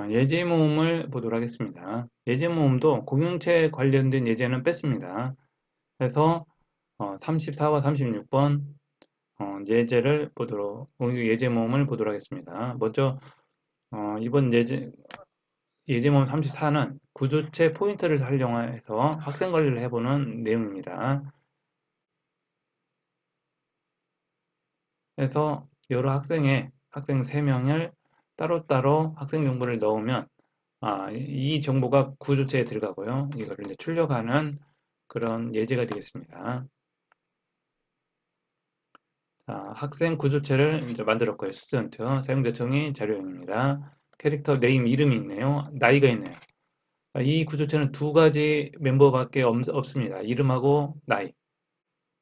예제 모음을 보도록 하겠습니다. 예제 모음도 공용체 관련된 예제는 뺐습니다. 그래서 34와 36번 예제 모음을 보도록 하겠습니다. 먼저 이번 예제 모음 34는 구조체 포인터를 활용해서 학생 관리를 해보는 내용입니다. 그래서 여러 학생 3명을 따로따로 학생 정보를 넣으면 이 정보가 구조체에 들어가고요. 이거를 이제 출력하는 그런 예제가 되겠습니다. 자, 학생 구조체를 이제 만들었고요. 스튜던트 사용자청이 자료형입니다. 캐릭터 네임 이름이 있네요. 나이가 있네요. 이 구조체는 두 가지 멤버밖에 없습니다. 이름하고 나이.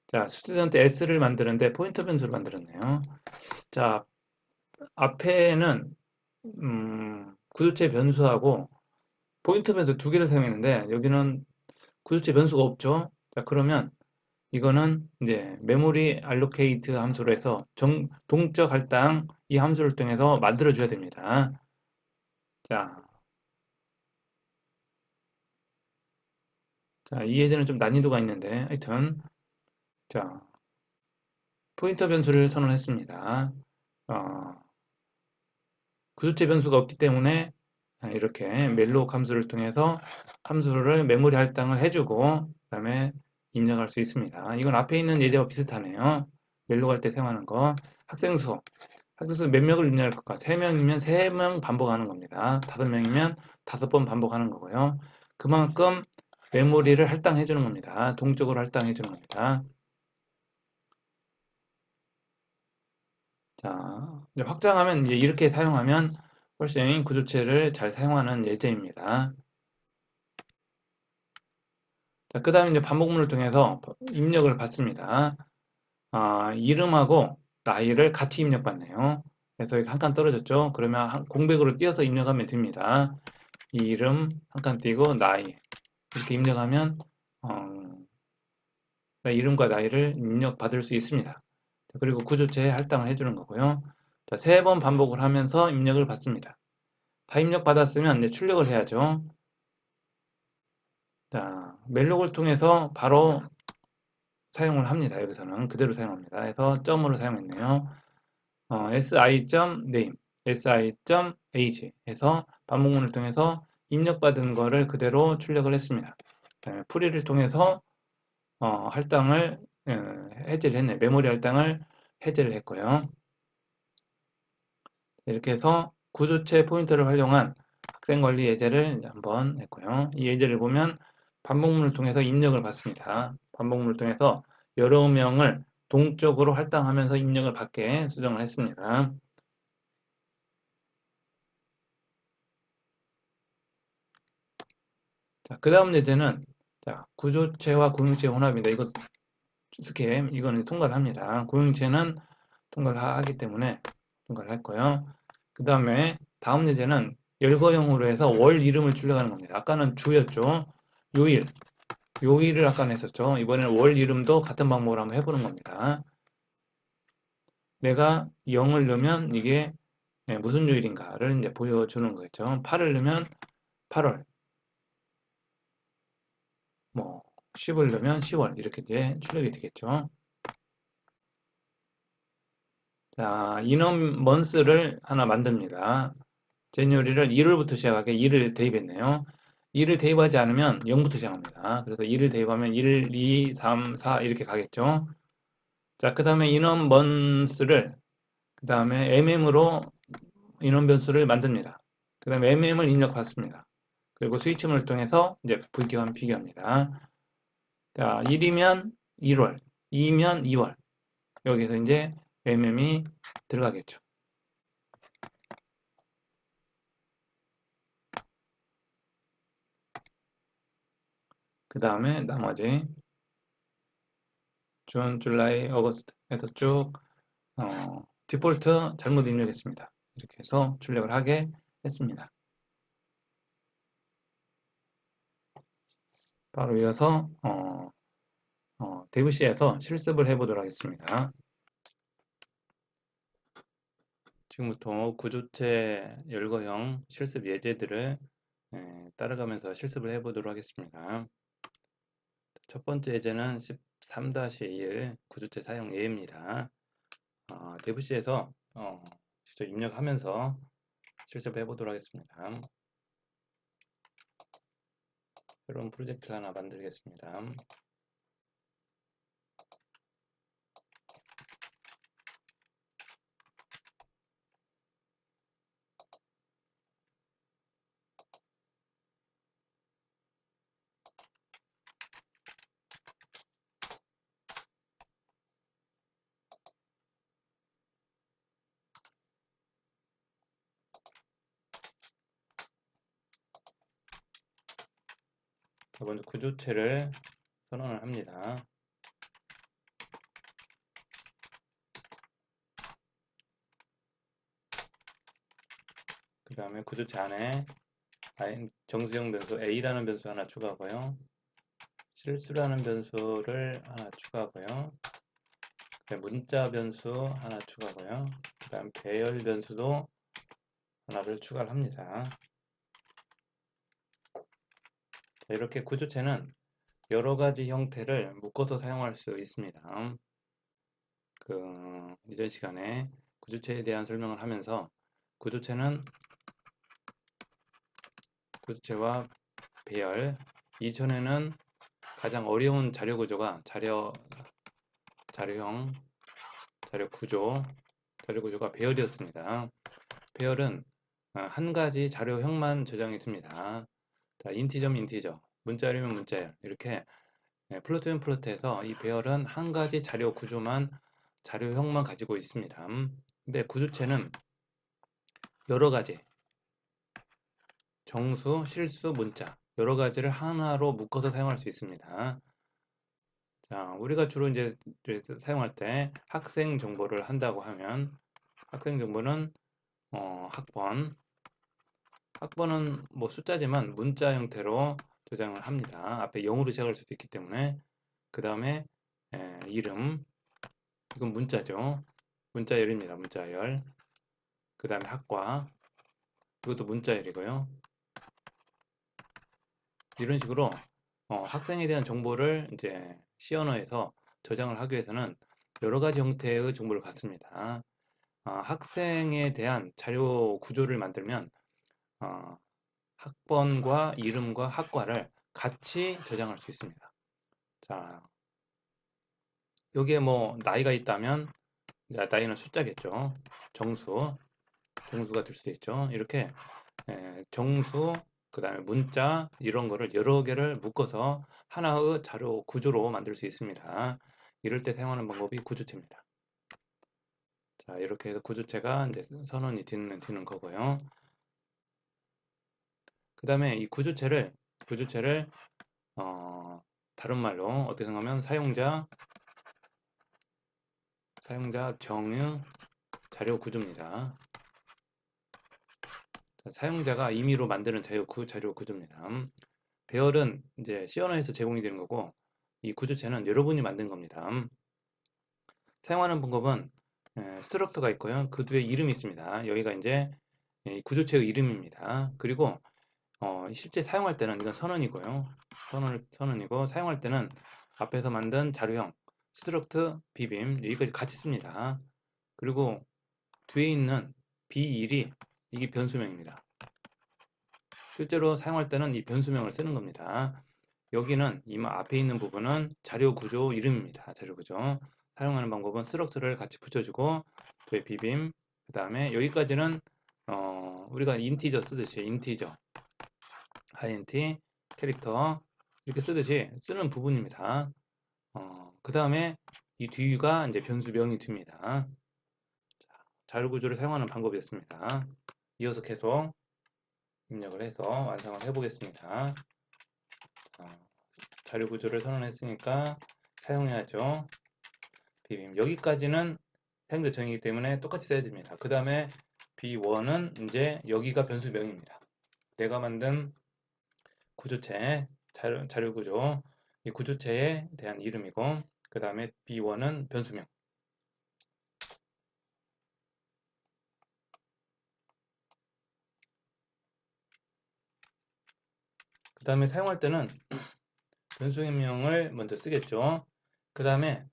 자, 스튜던트 S를 만드는데 포인터 변수를 만들었네요. 자, 앞에는 구조체 변수하고 포인터 변수 두 개를 사용했는데 여기는 구조체 변수가 없죠. 자, 그러면 이거는 이제 메모리 알로케이트 함수로 해서 동적 할당 이 함수를 통해서 만들어 줘야 됩니다. 자, 이 예제는 좀 난이도가 있는데 하여튼 자, 포인터 변수를 선언했습니다. 구조체 변수가 없기 때문에 이렇게 멜록 함수를 통해서 함수를 메모리 할당을 해주고 그다음에 입력할 수 있습니다. 이건 앞에 있는 예제와 비슷하네요. 멜록 할 때 사용하는 거. 학생수 몇 명을 입력할 것까? 3명이면 3명 반복하는 겁니다. 5명이면 5번 반복하는 거고요. 그만큼 메모리를 할당해 주는 겁니다. 동적으로 할당해 주는 겁니다. 자, 이제 확장하면 이제 이렇게 사용하면 훨씬 구조체를 잘 사용하는 예제입니다. 자, 그 다음에 이제 반복문을 통해서 입력을 받습니다. 이름하고 나이를 같이 입력받네요. 그래서 한 칸 떨어졌죠? 그러면 공백으로 띄어서 입력하면 됩니다. 이름 한 칸 띄고 나이 이렇게 입력하면 이름과 나이를 입력받을 수 있습니다. 그리고 구조체에 할당을 해주는 거고요. 자, 3번 반복을 하면서 입력을 받습니다. 다 입력받았으면 이제 출력을 해야죠. 자, 멜록을 통해서 바로 사용을 합니다. 여기서는 그대로 사용합니다. 그래서 점으로 사용했네요. si.name, si.age 해서 반복문을 통해서 입력받은 거를 그대로 출력을 했습니다. 풀이를 통해서 할당을 해제를 했네. 메모리 할당을 해제를 했고요. 이렇게 해서 구조체 포인터를 활용한 학생관리 예제를 한번 했고요. 이 예제를 보면 반복문을 통해서 입력을 받습니다. 반복문을 통해서 여러 명을 동적으로 할당하면서 입력을 받게 수정을 했습니다. 자, 그 다음 예제는 구조체와 공용체 혼합입니다. 이거 스캠, 이거는 통과를 합니다. 공용체는 통과를 하기 때문에 통과를 했고요. 그 다음에 다음 예제는 열거형으로 해서 월 이름을 출력하는 겁니다. 아까는 주였죠. 요일을 아까 냈었죠. 이번에는 월 이름도 같은 방법으로 한번 해보는 겁니다. 내가 0을 넣으면 이게 무슨 요일인가를 이제 보여주는 거겠죠. 8을 넣으면 8월, 뭐 10을 넣으면 10월 이렇게 이제 출력이 되겠죠. 자, 인원 먼스를 하나 만듭니다. 제뉴리를 1월부터 시작하게 2를 대입했네요. 2를 대입하지 않으면 0부터 시작합니다. 그래서 2를 대입하면 1, 2, 3, 4 이렇게 가겠죠. 자, 그 다음에 인원 먼스를 그 다음에 mm으로 인원 변수를 만듭니다. 그 다음에 mm을 입력받습니다. 그리고 스위치문을 통해서 이제 비교합니다. 자, 1이면 1월, 2면 2월. 여기서 이제 mm이 들어가겠죠. 그 다음에 나머지 준, 줄라이, 어거스트 해서 쭉 디폴트 잘못 입력했습니다. 이렇게 해서 출력을 하게 했습니다. 바로 이어서 대구시에서 실습을 해보도록 하겠습니다. 지금부터 구조체 열거형 실습 예제들을 따라가면서 실습을 해보도록 하겠습니다. 첫 번째 예제는 13-1 구조체 사용 예입니다. 대부시에서 직접 입력하면서 실습해 보도록 하겠습니다. 새로운 프로젝트 하나 만들겠습니다. 먼저 구조체를 선언을 합니다. 그 다음에 구조체 안에 정수형 변수 a라는 변수 하나 추가하고요. 실수라는 변수를 하나 추가하고요. 문자 변수 하나 추가하고요. 그 다음 배열 변수도 하나를 추가를 합니다. 이렇게 구조체는 여러 가지 형태를 묶어서 사용할 수 있습니다. 이전 시간에 구조체에 대한 설명을 하면서 구조체는 구조체와 배열, 이전에는 가장 어려운 자료 구조가 자료형, 자료 구조가 배열이었습니다. 배열은 한 가지 자료형만 저장이 됩니다. 자, 인티저면 인티저, 문자열이면 문자열, 이렇게 플로트면 플로트에서 이 배열은 한 가지 자료 구조만, 자료형만 가지고 있습니다. 근데 구조체는 여러 가지 정수, 실수, 문자 여러 가지를 하나로 묶어서 사용할 수 있습니다. 자, 우리가 주로 이제 사용할 때 학생 정보를 한다고 하면 학생 정보는 학번은 뭐 숫자지만 문자 형태로 저장을 합니다. 앞에 0으로 시작할 수도 있기 때문에. 그 다음에 이름, 이건 문자죠. 문자열입니다. 문자열. 그 다음에 학과, 이것도 문자열이고요. 이런 식으로 학생에 대한 정보를 이제 C 언어에서 저장을 하기 위해서는 여러 가지 형태의 정보를 갖습니다. 학생에 대한 자료 구조를 만들면 학번과 이름과 학과를 같이 저장할 수 있습니다. 자, 여기에 뭐 나이가 있다면 나이는 숫자겠죠. 정수가 될 수도 있죠. 이렇게 정수, 그 다음에 문자 이런 거를 여러 개를 묶어서 하나의 자료 구조로 만들 수 있습니다. 이럴 때 사용하는 방법이 구조체입니다. 자, 이렇게 해서 구조체가 이제 선언이 되는 거고요. 그 다음에 이 구조체를 다른 말로 어떻게 생각하면 사용자 정의 자료 구조입니다. 자, 사용자가 임의로 만드는 자료 구조입니다. 배열은 이제 C 언어에서 제공이 되는 거고 이 구조체는 여러분이 만든 겁니다. 사용하는 방법은 스트럭터가 있고요. 그 뒤에 이름이 있습니다. 여기가 이제 구조체의 이름입니다. 그리고 실제 사용할 때는 이건 선언이고요. 선언이고 사용할 때는 앞에서 만든 자료형 스트럭트 비빔 여기까지 같이 씁니다. 그리고 뒤에 있는 B1이 이게 변수명입니다. 실제로 사용할 때는 이 변수명을 쓰는 겁니다. 여기는 이 앞에 있는 부분은 자료 구조 이름입니다. 자료 구조. 사용하는 방법은 스트럭트를 같이 붙여주고 뒤에 비빔 그 다음에 여기까지는 우리가 인티저 쓰듯이 인티저 int 캐릭터 이렇게 쓰듯이 쓰는 부분입니다. 그 다음에 이 뒤가 이제 변수명이 됩니다. 자료 구조를 사용하는 방법이었습니다. 이어서 계속 입력을 해서 완성을 해보겠습니다. 자료 구조를 선언했으니까 사용해야죠. 비빔 여기까지는 사용자 정의이기 때문에 똑같이 써야 됩니다. 그 다음에 B1은 이제 여기가 변수명입니다. 내가 만든 구조체 자료 구조 이 구조체에 대한 이름이고 그 다음에 B1은 변수명 그 다음에 사용할 때는 변수명을 먼저 쓰겠죠. 그 다음에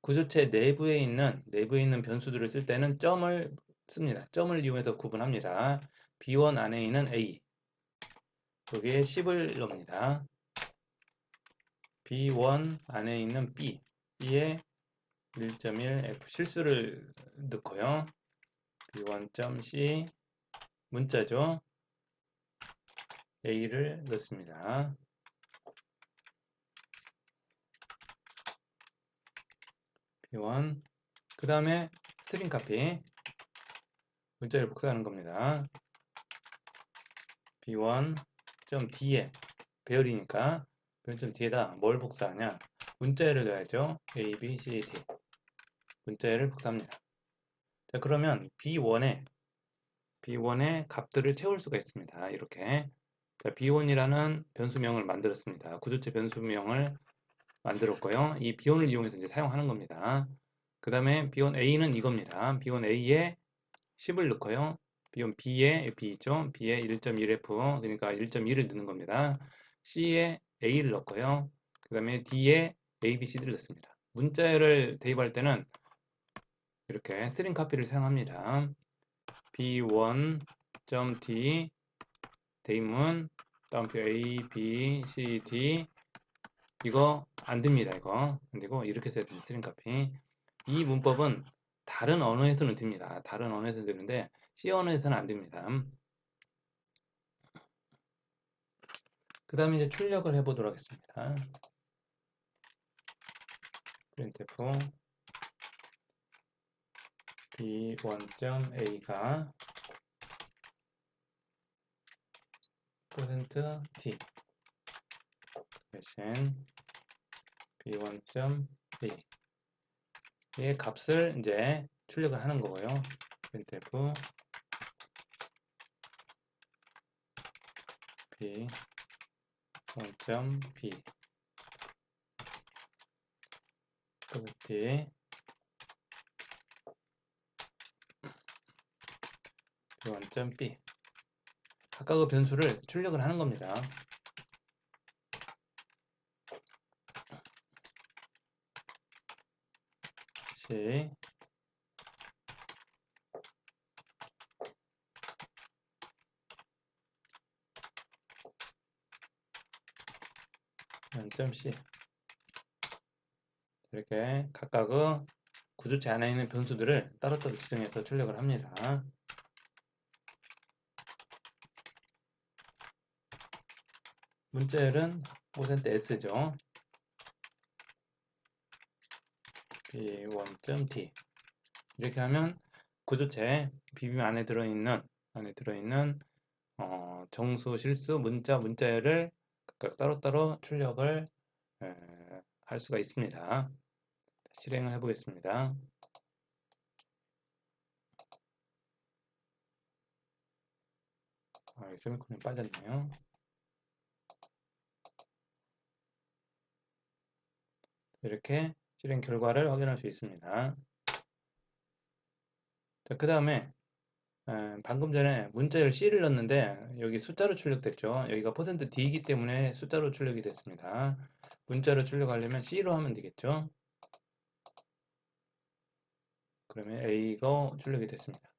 구조체 내부에 있는 변수들을 쓸 때는 점을 씁니다. 점을 이용해서 구분합니다. B1 안에 있는 A, 여기에 10을 넣습니다. B1 안에 있는 B, B에 1.1 F 실수를 넣고요. B1.C 문자죠. A를 넣습니다. B1 그 다음에 스트링 카피 문자를 복사하는 겁니다. B1.D에 배열이니까 배열.D에다 뭘 복사하냐? 문자열을 넣어야죠. A, B, C, D 문자열을 복사합니다. 자, 그러면 B1의 값들을 채울 수가 있습니다. 이렇게 자, B1이라는 변수명을 만들었습니다. 구조체 변수명을 만들었고요. 이 B1을 이용해서 이제 사용하는 겁니다. 그 다음에 B1A는 이겁니다. B1A에 10을 넣고요. B1B에 B 있죠? B에 1.1F 그러니까 1.1을 넣는 겁니다. C에 A를 넣고요. 그 다음에 D에 A, B, C, D를 넣습니다. 문자열을 대입할 때는 이렇게 스트링 카피를 사용합니다. B1.D 대입문 다음표 A, B, C, D 이거 안 됩니다. 이거 안 되고 이렇게 써야 됩니다. 스트링 카피. 이 문법은 다른 언어에서는 됩니다. 다른 언어에서는 되는데 C 언어에서는 안 됩니다. 그 다음에 이제 출력을 해보도록 하겠습니다. printf b1.a가 %t 대신 b1.a 의 값을 이제 출력을 하는 거고요. printf b1.b t b1.b 각각의 변수를 출력을 하는 겁니다. 시 1.c 이렇게 각각의 구조체 안에 있는 변수들을 따로따로 지정해서 출력을 합니다. 문자열은 %s죠. b1.t 이렇게 하면 구조체 비빔 안에 들어있는 정수, 실수, 문자열을 각각 따로따로 출력을 할 수가 있습니다. 실행을 해보겠습니다. 세미콜론이 빠졌네요. 이렇게 실행 결과를 확인할 수 있습니다. 자, 그 다음에 방금 전에 문자열 C를 넣었는데 여기 숫자로 출력됐죠. 여기가 %D이기 때문에 숫자로 출력이 됐습니다. 문자로 출력하려면 C로 하면 되겠죠. 그러면 A가 출력이 됐습니다.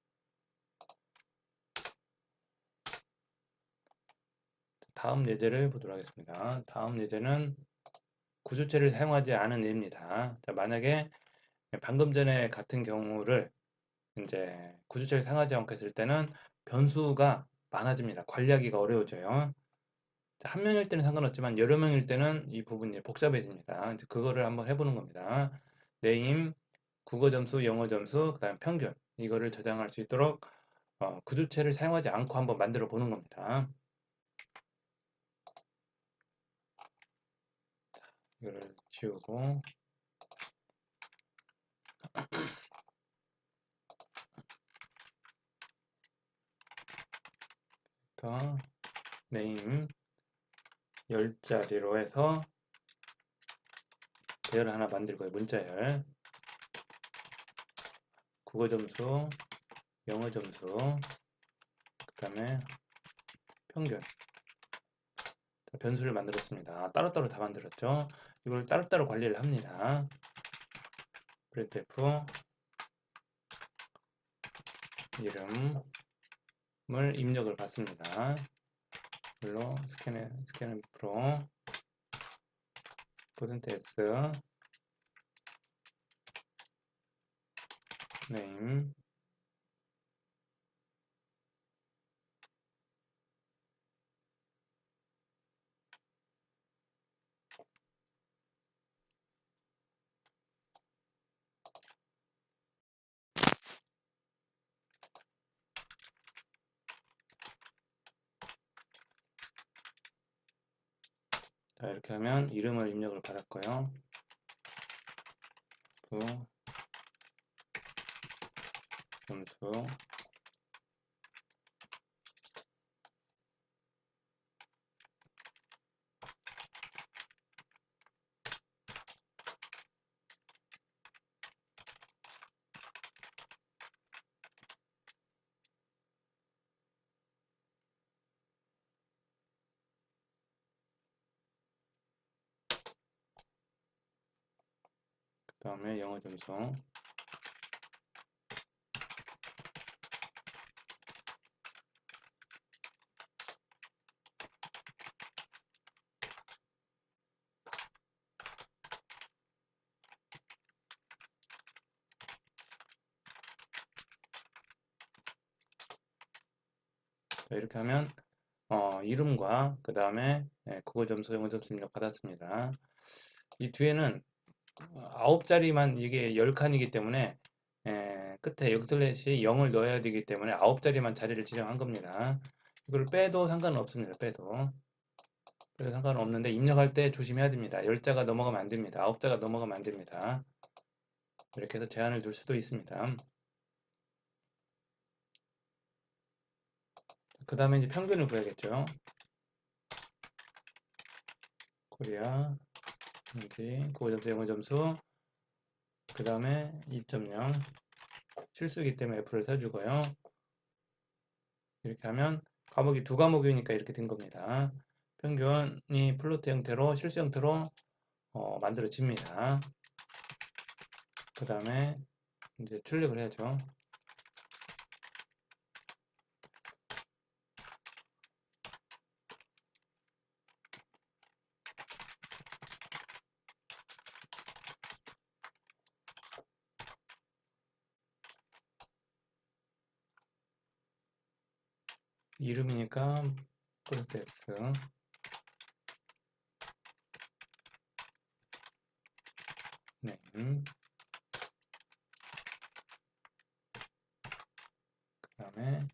다음 예제를 보도록 하겠습니다. 다음 예제는 구조체를 사용하지 않은 예입니다. 자, 만약에 방금 전에 같은 경우를 이제 구조체를 사용하지 않고 했을 때는 변수가 많아집니다. 관리하기가 어려워져요. 한 명일 때는 상관없지만 여러 명일 때는 이 부분이 복잡해집니다. 이제 그거를 한번 해보는 겁니다. 네임, 국어 점수, 영어 점수, 그 다음 평균 이거를 저장할 수 있도록 구조체를 사용하지 않고 한번 만들어 보는 겁니다. 이거를 지우고 더 네임 10자리로 해서 배열을 하나 만들 거예요. 문자열 국어 점수, 영어 점수 그 다음에 평균 변수를 만들었습니다. 따로따로 다 만들었죠. 이걸 따로따로 관리를 합니다. printf 이름을 입력을 받습니다. 이걸로 스캔 프로 %s name 자, 이렇게 하면 이름을 입력을 받았고요. 점수 그 다음에 영어 점수 자, 이렇게 하면 이름과 그 다음에 국어 점수, 영어 점수 입력 받았습니다. 이 뒤에는 9자리만 이게 10칸이기 때문에 끝에 역슬래시 0을 넣어야 되기 때문에 9자리만 자리를 지정한 겁니다. 이걸 빼도 상관은 없습니다. 빼도 상관은 없는데 입력할 때 조심해야 됩니다. 10자가 넘어가면 안 됩니다. 9자가 넘어가면 안 됩니다. 이렇게 해서 제한을 둘 수도 있습니다. 그 다음에 이제 평균을 구해야겠죠. 코리아 국어 점수, 영어 점수 그 다음에 2.0 실수이기 때문에 F를 써주고요. 이렇게 하면 과목이 두 과목이니까 이렇게 된 겁니다. 평균이 플로트 형태로 실수 형태로 만들어집니다. 그 다음에 이제 출력을 해야죠. 이름이니까 %s name 그 다음에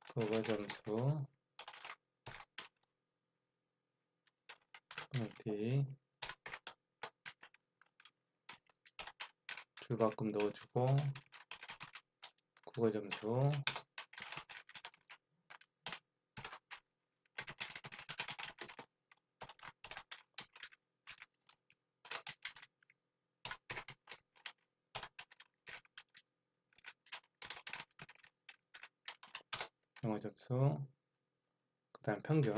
국어 점수 penalty 줄바꿈 넣어주고 국어 점수 영어 점수 그 다음 평균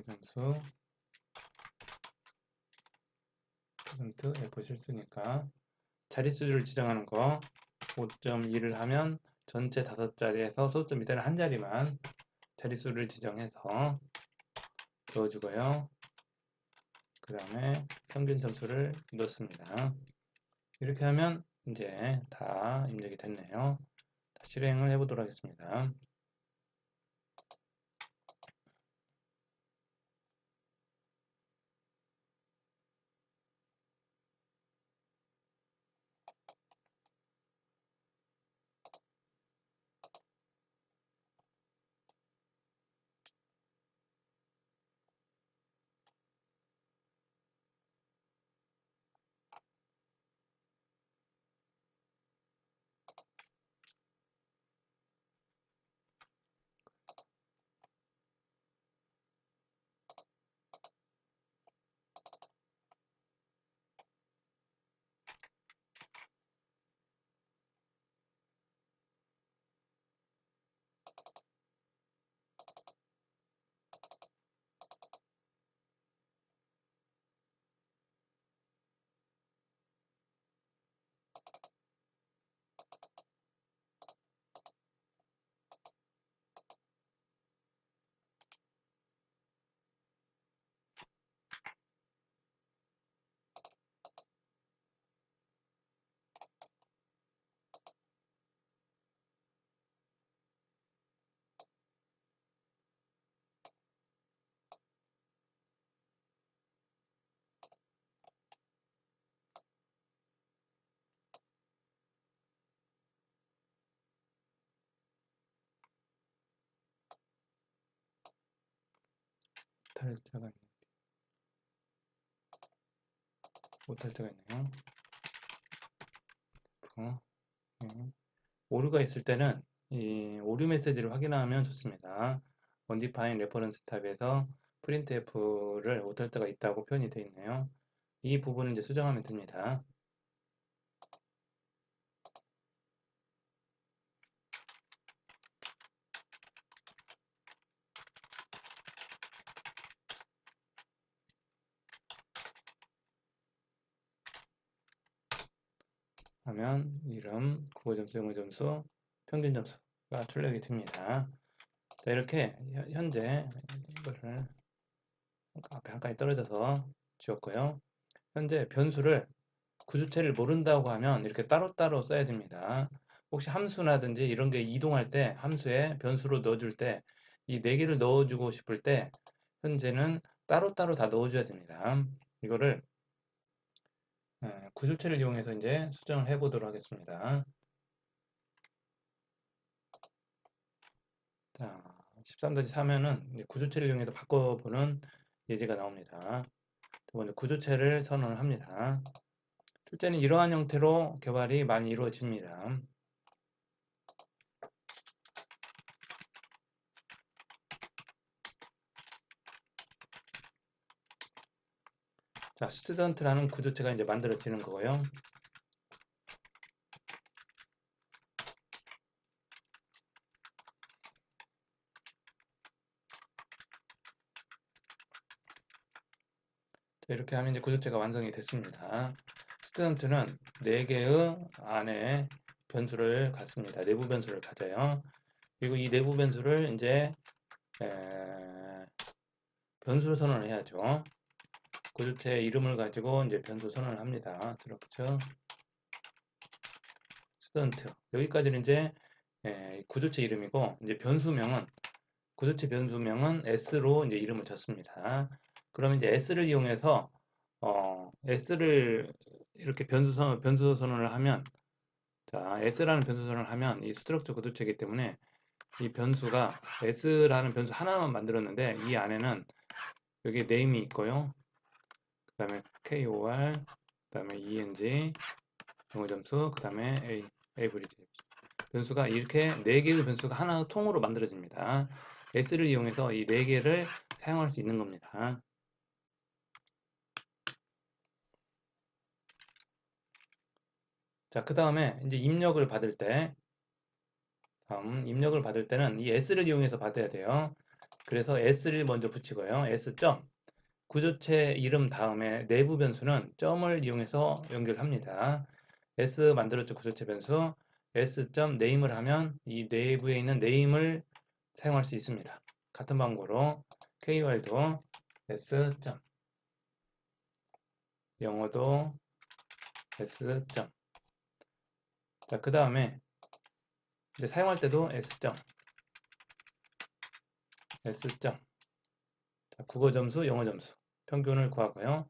점수 F 실수니까 자릿수를 지정하는 거 5.2를 하면 전체 5자리에서 소수점 밑에는 한 자리만 자릿수를 지정해서 넣어주고요. 그 다음에 평균 점수를 넣습니다. 이렇게 하면 이제 다 입력이 됐네요. 실행을 해보도록 하겠습니다. 못할 때가 있네요. 네. 오류가 있을 때는 이 오류 메시지를 확인하면 좋습니다. undefined reference 탑에서 printf를 못할 때가 있다고 표현이 되어 있네요. 이 부분을 이제 수정하면 됩니다. 하면 이름, 국어점수, 영어점수, 평균점수가 출력이 됩니다. 자, 이렇게 현재 이거를 앞에 한 칸이 떨어져서 지웠고요. 현재 변수를 구주체를 모른다고 하면 이렇게 따로따로 써야 됩니다. 혹시 함수라든지 이런 게 이동할 때 함수에 변수로 넣어줄 때 이 네 개를 넣어주고 싶을 때 현재는 따로따로 다 넣어줘야 됩니다. 이거를 구조체를 이용해서 이제 수정을 해 보도록 하겠습니다. 자, 13-3면은 구조체를 이용해서 바꿔보는 예제가 나옵니다. 먼저 구조체를 선언을 합니다. 실제는 이러한 형태로 개발이 많이 이루어집니다. 자, student라는 구조체가 이제 만들어지는 거고요. 자, 이렇게 하면 이제 구조체가 완성이 됐습니다. student는 4개의 안에 변수를 갖습니다. 내부 변수를 가져요. 그리고 이 내부 변수를 이제 변수로 선언을 해야죠. 구조체 이름을 가지고 이제 변수 선언을 합니다. struct student 여기까지는 이제 구조체 이름이고 이제 변수명은 구조체 변수명은 s로 이제 이름을 줬습니다. 그러면 이제 s를 이용해서 s를 이렇게 변수 선언을 하면 자 s라는 변수 선언을 하면 이 스트럭처 구조체이기 때문에 이 변수가 s라는 변수 하나만 만들었는데 이 안에는 여기 name이 있고요. 그 다음에 KOR, 그 다음에 ENG, 영어점수, 그 다음에 average. 변수가 이렇게 4개의 변수가 하나의 통으로 만들어집니다. s를 이용해서 이 4개를 사용할 수 있는 겁니다. 자, 그 다음에 이제 입력을 받을 때, 입력을 받을 때는 이 s를 이용해서 받아야 돼요. 그래서 s를 먼저 붙이고요. s. 구조체 이름 다음에 내부 변수는 점을 이용해서 연결합니다. s 만들었죠. 구조체 변수. s. name을 하면 이 내부에 있는 name을 사용할 수 있습니다. 같은 방법으로 KY도 s. 영어도 s. 자, 그 다음에 이제 사용할 때도 s. s. 자, 국어 점수, 영어 점수 평균을 구하고요.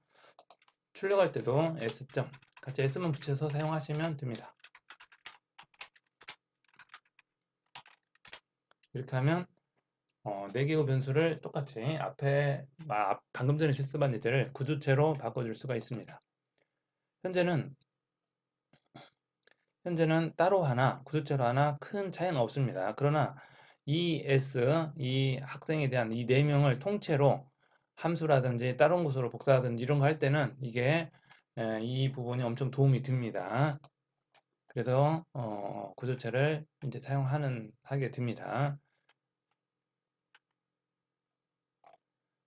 출력할 때도 s. 같이 s만 붙여서 사용하시면 됩니다. 이렇게 하면 4개의 변수를 똑같이 앞에 방금 전에 실습한 예제를 구조체로 바꿔줄 수가 있습니다. 현재는 따로 하나, 구조체로 하나 큰 차이는 없습니다. 그러나 이 이 학생에 대한 이 4명을 통째로 함수라든지 다른 곳으로 복사하든지 이런 거 할 때는 이게 이 부분이 엄청 도움이 됩니다. 그래서 구조체를 이제 하게 됩니다.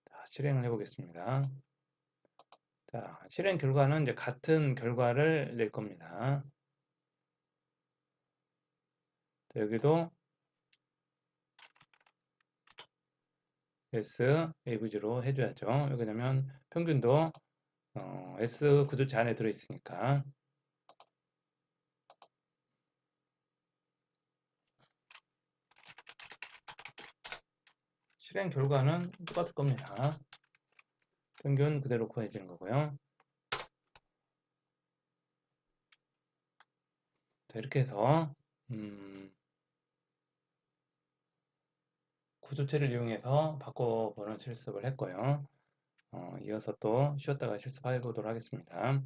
자, 실행을 해보겠습니다. 자, 실행 결과는 이제 같은 결과를 낼 겁니다. 자, 여기도 S average로 해줘야죠. 왜냐면 평균도 S 구조체 안에 들어있으니까. 실행 결과는 똑같을 겁니다. 평균 그대로 구해지는 거고요. 자, 이렇게 해서 구조체를 이용해서 바꿔보는 실습을 했고요. 이어서 또 쉬었다가 실습해 보도록 하겠습니다.